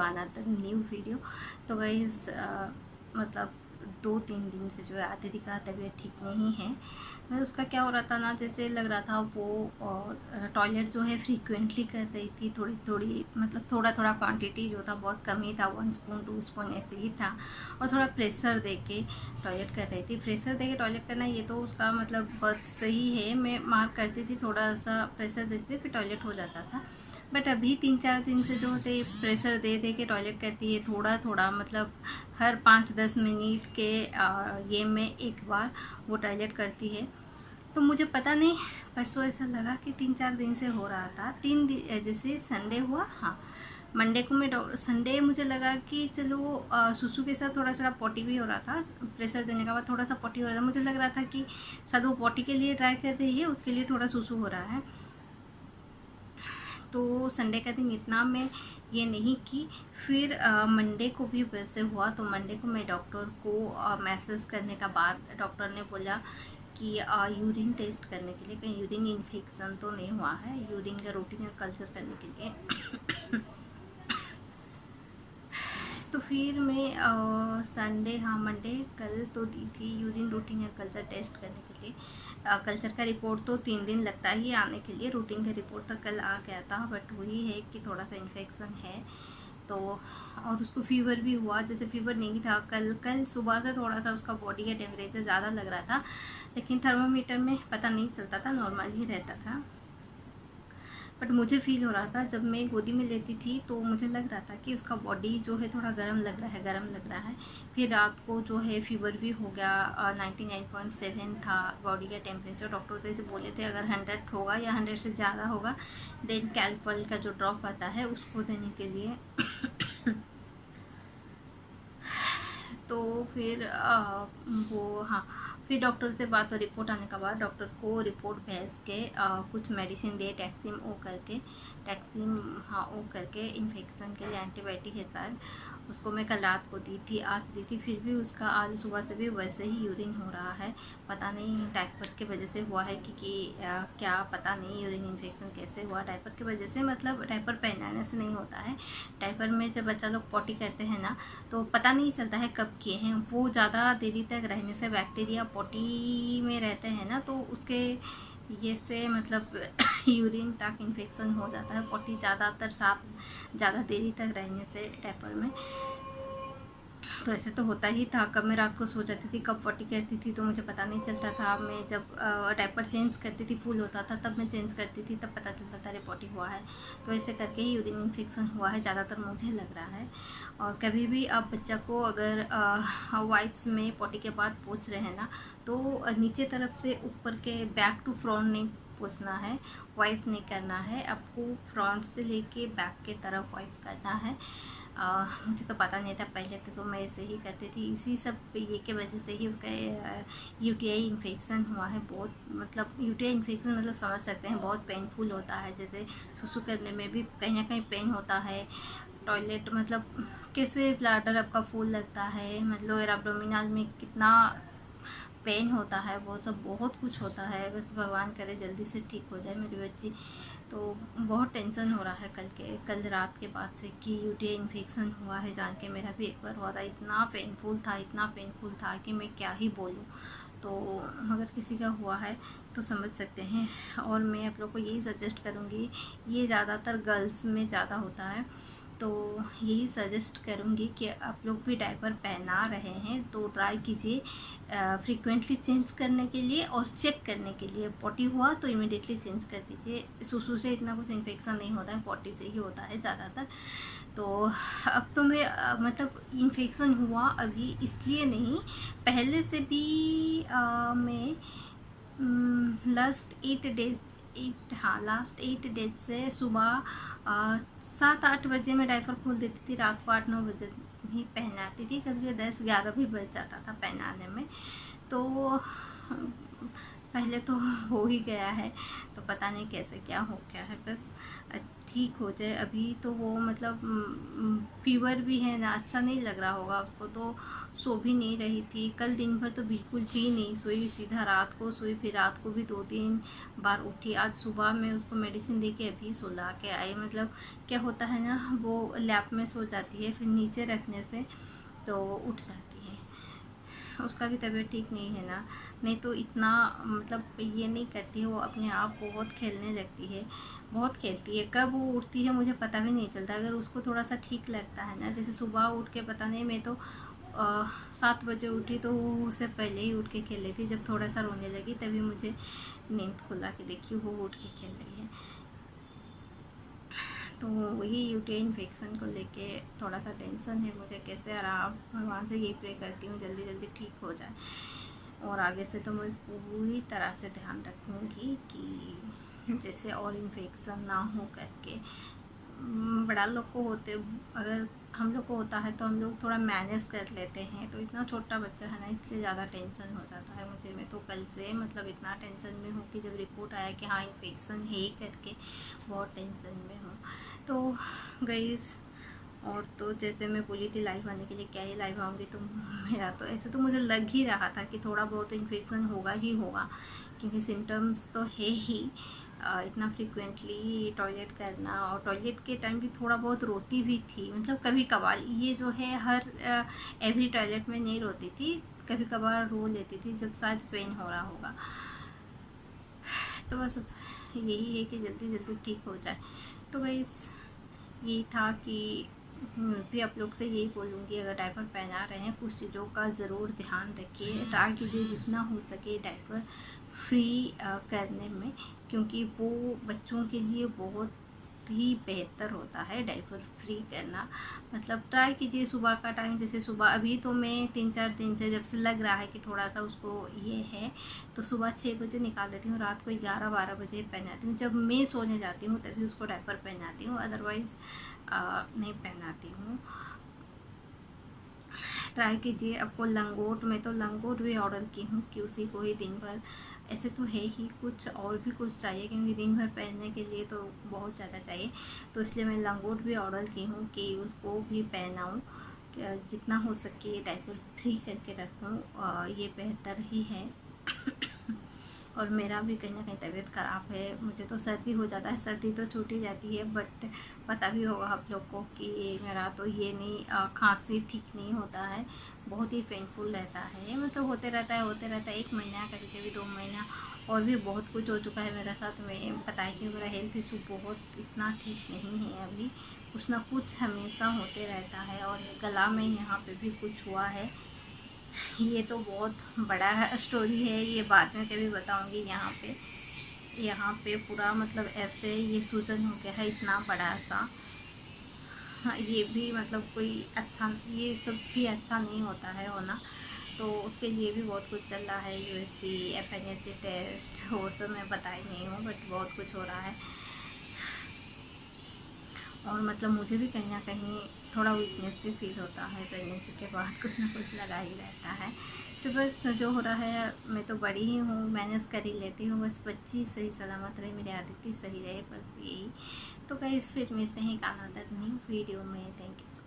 Another new video. तो guys मतलब 2-3 दिन से जो है अदिति का तबीयत ठीक नहीं है। उसका क्या हो रहा था ना, जैसे लग रहा था वो टॉयलेट जो है फ्रीक्वेंटली कर रही थी, थोड़ी थोड़ी मतलब थोड़ा थोड़ा क्वांटिटी जो था बहुत कम ही था, 1 स्पून 2 स्पून ऐसे ही था। और थोड़ा प्रेशर दे के टॉयलेट कर रही थी। प्रेशर दे के टॉयलेट करना ये तो उसका मतलब बहुत सही है, मैं मार्क करती थी, थोड़ा सा प्रेशर देती थी फिर टॉयलेट हो जाता था। बट अभी 3-4 दिन से जो होते प्रेशर दे दे के टॉयलेट करती है, थोड़ा थोड़ा मतलब हर 5-10 मिनट के ये में एक बार वो टॉयलेट करती है। तो मुझे पता नहीं, परसों ऐसा लगा कि 3-4 दिन से हो रहा था। 3 दिन जैसे संडे हुआ, हाँ मंडे को मैं संडे मुझे लगा कि चलो सुसु के साथ थोड़ा थोड़ा पॉटी भी हो रहा था। प्रेशर देने के बाद थोड़ा सा पॉटी हो रहा था, मुझे लग रहा था कि शायद वो पॉटी के लिए ट्राई कर रही है, उसके लिए थोड़ा सुसु हो रहा है। तो संडे का दिन इतना मैं ये नहीं की। फिर मंडे को भी वैसे हुआ। तो मंडे को मैं डॉक्टर को मैसेज करने का बाद डॉक्टर ने बोला कि यूरिन टेस्ट करने के लिए कहीं यूरिन इन्फेक्शन तो नहीं हुआ है, यूरिन का रूटीन कल्चर करने के लिए। तो फिर मैं संडे, हाँ मंडे कल तो दी थी यूरिन रूटीन या कल्चर टेस्ट करने के लिए। कल्चर का रिपोर्ट तो 3 दिन लगता ही आने के लिए, रूटीन का रिपोर्ट तो कल आ गया था। बट वही है कि थोड़ा सा इन्फेक्शन है। तो और उसको फीवर भी हुआ, जैसे फीवर नहीं था कल सुबह से थोड़ा सा उसका बॉडी का टेम्परेचर ज़्यादा लग रहा था, लेकिन थर्मामीटर में पता नहीं चलता था, नॉर्मल ही रहता था। बट मुझे फील हो रहा था जब मैं गोदी में लेती थी तो मुझे लग रहा था कि उसका बॉडी जो है थोड़ा गर्म लग रहा है, गर्म लग रहा है। फिर रात को जो है फीवर भी हो गया, 99.7 था बॉडी का टेम्परेचर। डॉक्टर तो ऐसे बोले थे अगर 100 होगा या 100 से ज़्यादा होगा देन कैल्पल का जो ड्रॉप आता है उसको देने के लिए। तो फिर वो, हाँ फिर डॉक्टर से बात और रिपोर्ट आने के बाद डॉक्टर को रिपोर्ट भेज के कुछ मेडिसिन दिए, टैक्सिम ओ करके, टैक्सिम हाँ ओ करके इन्फेक्शन के लिए एंटीबायोटिक है शायद, उसको मैं कल रात को दी थी, आज दी थी। फिर भी उसका आज सुबह से भी वैसे ही यूरिन हो रहा है। पता नहीं डायपर की वजह से हुआ है कि क्या पता नहीं, यूरिन इन्फेक्शन कैसे हुआ डायपर की वजह से। मतलब डायपर पहनाने से नहीं होता है, डायपर में जब बच्चा लोग पॉटी करते हैं ना तो पता नहीं चलता है कब किए हैं। वो ज़्यादा देरी तक रहने से बैक्टीरिया पॉटी में रहते हैं ना, तो उसके ये से मतलब यूरिन टैक इन्फेक्शन हो जाता है। पॉटी ज़्यादातर साफ ज़्यादा देरी तक रहने से डायपर में। तो ऐसे तो होता ही था, कब मैं रात को सो जाती थी कब पॉटी करती थी तो मुझे पता नहीं चलता था। मैं जब डायपर चेंज करती थी, फुल होता था तब मैं चेंज करती थी, तब पता चलता था अरे पॉटी हुआ है। तो ऐसे करके ही यूरिन इन्फेक्शन हुआ है ज़्यादातर मुझे लग रहा है। और कभी भी आप बच्चा को अगर वाइप्स में पॉटी के बाद पोंछ रहे हैं ना तो नीचे तरफ से ऊपर के बैक टू फ्रंट नहीं पोंछना है, वाइप नहीं करना है आपको, फ्रंट से लेके बैक के तरफ वाइप्स करना है। मुझे तो पता नहीं था पहले तो मैं ऐसे ही करती थी। इसी सब ये के वजह से ही उसका यूटीआई इन्फेक्शन हुआ है। बहुत मतलब यूटीआई इन्फेक्शन मतलब समझ सकते हैं बहुत पेनफुल होता है, जैसे सुसु करने में भी कहीं ना कहीं पेन होता है। टॉयलेट मतलब कैसे ब्लैडर आपका फूल लगता है, मतलब एब्डोमिनल में कितना पेन होता है, वो सब बहुत कुछ होता है। बस भगवान करे जल्दी से ठीक हो जाए मेरी बच्ची। तो बहुत टेंशन हो रहा है कल रात के बाद से कि यूटीआई इन्फेक्शन हुआ है जान के। मेरा भी एक बार हुआ था, इतना पेनफुल था, इतना पेनफुल था कि मैं क्या ही बोलूँ। तो अगर किसी का हुआ है तो समझ सकते हैं। और मैं आप लोग को यही सजेस्ट करूँगी, ये ज़्यादातर गर्ल्स में ज़्यादा होता है, तो यही सजेस्ट करूँगी कि आप लोग भी डायपर पहना रहे हैं तो ट्राई कीजिए फ्रीक्वेंटली चेंज करने के लिए और चेक करने के लिए। पॉटी हुआ तो इमीडिएटली चेंज कर दीजिए। सुसु से इतना कुछ इन्फेक्शन नहीं होता है, पॉटी से ही होता है ज़्यादातर। तो अब तो मैं मतलब इन्फेक्शन हुआ अभी इसलिए नहीं, पहले से भी मैं लास्ट 8 डेज से सुबह 7-8 बजे मैं डायपर खोल देती थी, रात को 8-9 बजे भी पहनाती थी, कभी 10-11 भी बज जाता था पहनाने में। तो पहले तो हो ही गया है, तो पता नहीं कैसे क्या हो गया है। बस ठीक हो जाए। अभी तो वो मतलब फीवर भी है ना, अच्छा नहीं लग रहा होगा उसको, तो सो भी नहीं रही थी। कल दिन भर तो बिल्कुल भी नहीं सोई, सीधा रात को सोई, फिर रात को भी 2-3 बार उठी। आज सुबह में उसको मेडिसिन दे के अभी सुला के आई। मतलब क्या होता है ना, वो लैब में सो जाती है, फिर नीचे रखने से तो उठ जाती है। उसका भी तबीयत ठीक नहीं है ना, नहीं तो इतना मतलब ये नहीं करती है। वो अपने आप बहुत खेलने लगती है, बहुत खेलती है। कब वो उठती है मुझे पता भी नहीं चलता। अगर उसको थोड़ा सा ठीक लगता है ना, जैसे सुबह उठ के, पता नहीं, मैं तो 7 बजे उठी तो वो उससे पहले ही उठ के खेल रही थी। जब थोड़ा सा रोने लगी तभी मुझे नींद खुला के देखी वो उठ के खेल रही है। तो वही यूटीआई इन्फेक्शन को लेके थोड़ा सा टेंशन है मुझे, कैसे आराम, भगवान से यही प्रे करती हूँ जल्दी जल्दी ठीक हो जाए। और आगे से तो मैं पूरी तरह से ध्यान रखूँगी कि जैसे और इन्फेक्शन ना हो करके। बड़ा लोग को होते, अगर हम लोग को होता है तो हम लोग थोड़ा मैनेज कर लेते हैं, तो इतना छोटा बच्चा है ना, इसलिए ज़्यादा टेंशन हो जाता है मुझे। मैं तो कल से मतलब इतना टेंशन में हूँ कि जब रिपोर्ट आया कि हाँ इन्फेक्शन है करके, बहुत टेंशन में हूँ। तो गाइस, और तो जैसे मैं बोली थी लाइव आने के लिए, क्या ही लाइव आऊँगी, तो मेरा तो ऐसे तो मुझे लग ही रहा था कि थोड़ा बहुत इन्फेक्शन होगा ही होगा, क्योंकि सिम्टम्स तो है ही। इतना फ्रिक्वेंटली टॉयलेट करना, और टॉयलेट के टाइम भी थोड़ा बहुत रोती भी थी, मतलब कभी कभार। ये जो है हर एवरी टॉयलेट में नहीं रोती थी, कभी कभार रो लेती थी जब शायद पेन हो रहा होगा। तो बस यही है कि जल्दी जल्दी ठीक हो जाए। तो गाइस, यही था कि भी आप लोग से यही बोलूँगी, अगर डायपर पहना रहे हैं कुछ चीज़ों का ज़रूर ध्यान रखिए। ट्राई कीजिए जितना हो सके डायपर फ्री करने में, क्योंकि वो बच्चों के लिए बहुत ही बेहतर होता है डायपर फ्री करना। मतलब ट्राई कीजिए सुबह का टाइम, जैसे सुबह, अभी तो मैं 3-4 दिन से जब से लग रहा है कि थोड़ा सा उसको ये है, तो सुबह 6 बजे निकाल देती हूँ, रात को 11-12 बजे पहनाती हूँ। जब मैं सोने जाती हूँ तभी उसको डायपर पहनाती हूँ, अदरवाइज़ नहीं पहनाती हूँ। ट्राई कीजिए। आपको लंगोट, में तो लंगोट भी ऑर्डर की हूँ कि उसी को ही दिन भर, ऐसे तो है ही, कुछ और भी कुछ चाहिए क्योंकि दिन भर पहनने के लिए तो बहुत ज़्यादा चाहिए, तो इसलिए मैं लंगोट भी ऑर्डर की हूँ कि उसको भी पहनाऊँ। जितना हो सके डायपर फ्री करके रखूँ, ये बेहतर ही है। और मेरा भी कहीं ना कहीं तबीयत ख़राब है, मुझे तो सर्दी हो जाता है, सर्दी तो छूट ही जाती है, बट पता भी होगा आप लोग को कि मेरा तो ये नहीं, खांसी ठीक नहीं होता है, बहुत ही पेनफुल रहता है। मतलब होते रहता है 1 महीना, कभी कभी 2 महीना, और भी बहुत कुछ हो चुका है मेरे साथ में। पता है कि मेरा हेल्थ इशू बहुत इतना ठीक नहीं है अभी, कुछ ना कुछ हमेशा होते रहता है। और गला में यहाँ पे भी कुछ हुआ है, ये तो बहुत बड़ा स्टोरी है, ये बाद में कभी बताऊंगी। यहाँ पे पूरा मतलब ऐसे ये सूजन हो गया है इतना बड़ा सा। हाँ, ये भी मतलब कोई अच्छा, ये सब भी अच्छा नहीं होता है होना, तो उसके लिए भी बहुत कुछ चल रहा है, यूएससी, एफएनएससी टेस्ट, वो सब मैं बताई नहीं हूँ, बट बहुत कुछ हो रहा है। और मतलब मुझे भी कहीं ना कहीं थोड़ा वीकनेस भी फील होता है, प्रेगनेंसी के बाद कुछ ना कुछ लगा ही रहता है। तो बस जो हो रहा है, मैं तो बड़ी ही हूँ, मैनेज कर ही लेती हूँ, बस बच्ची सही सलामत रहे, मेरी आदित्य सही रहे, बस यही। तो गाइस, फिर मिलते हैं एक अनदर न्यू वीडियो में। Thank you.